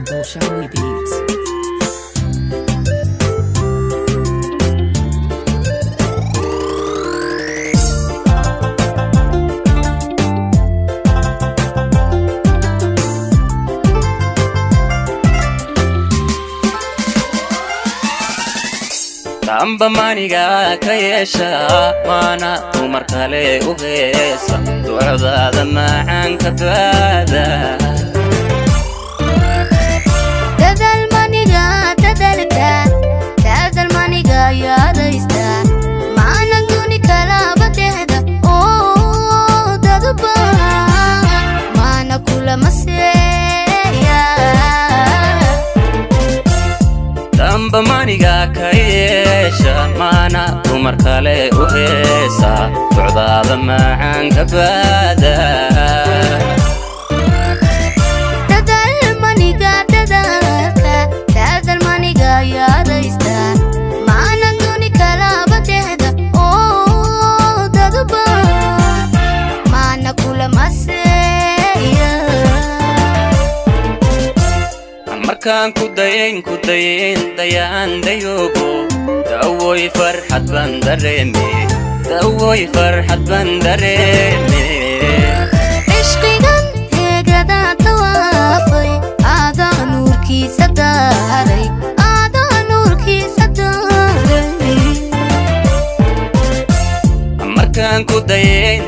Bolshoi Beats. Tamba maniga kayesha mana umar kale ugeesa ducada macaan ka baada dadal maniga yaadaysta maana duni kala badehda oo dadba maana kula maseya Tamba maniga kayesha mana umar kale ugeesa ducada macaan ka baada markaan ku dayin dayaan dayogo dawoy farxad baan dareeme ishqigan heegada tawaafay aada nuurkiisa daaray markaan ku dayin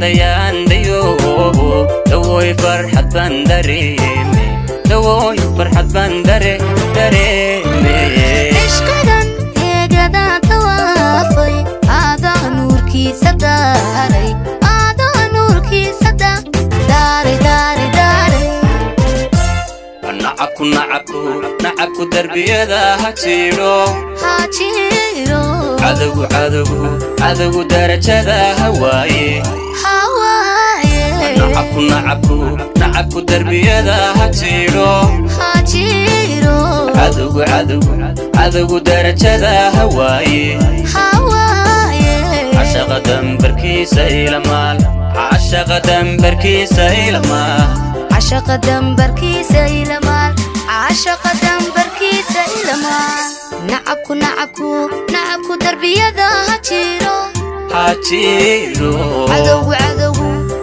dayaan dayogo dawoy farxad baan dareeme dawoy farxad baan dareeme ishqigan heegada tawaafay aada nuurkiisa daaray nacabku darbiyada ha jiro cadowgu darajada hawaaye nacabku darbiyada ha jiro cadowgu darajada hawaaye cashaqa dambarkiisa ilamaal عشق دمبركيس إلمال نعبكو دربية ذا هاتيرو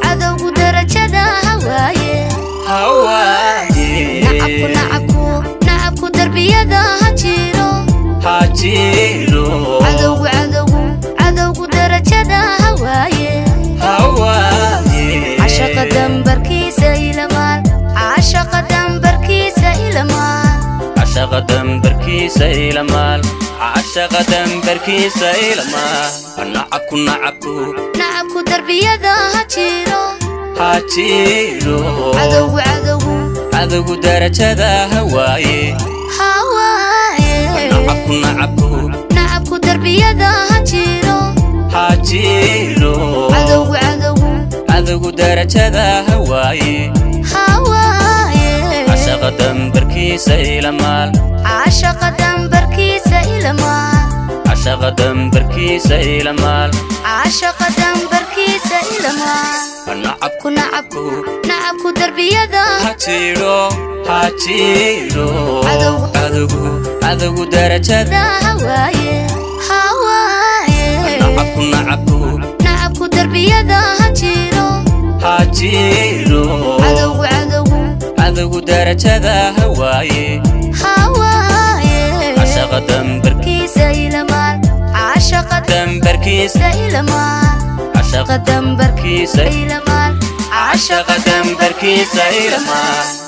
عدو درجة ذا هواي نعبكو دربية ذا هاتيرو عدو درجة ذا هواي عشق دمبركيس إلمال نعبكو دربية ذا هاتيرو عدو درجة هواي نعبكو دربية ذا هاتيرو عدو درجة هواي عشق دمبركيس إلمال نعبكو دربية ذا هاتيرو عدو درجة هواي نعبكو دربية ذا هاتيرو عدو درجة هواي عشق دمبركيس إلمال عشق دمبركيس إلمال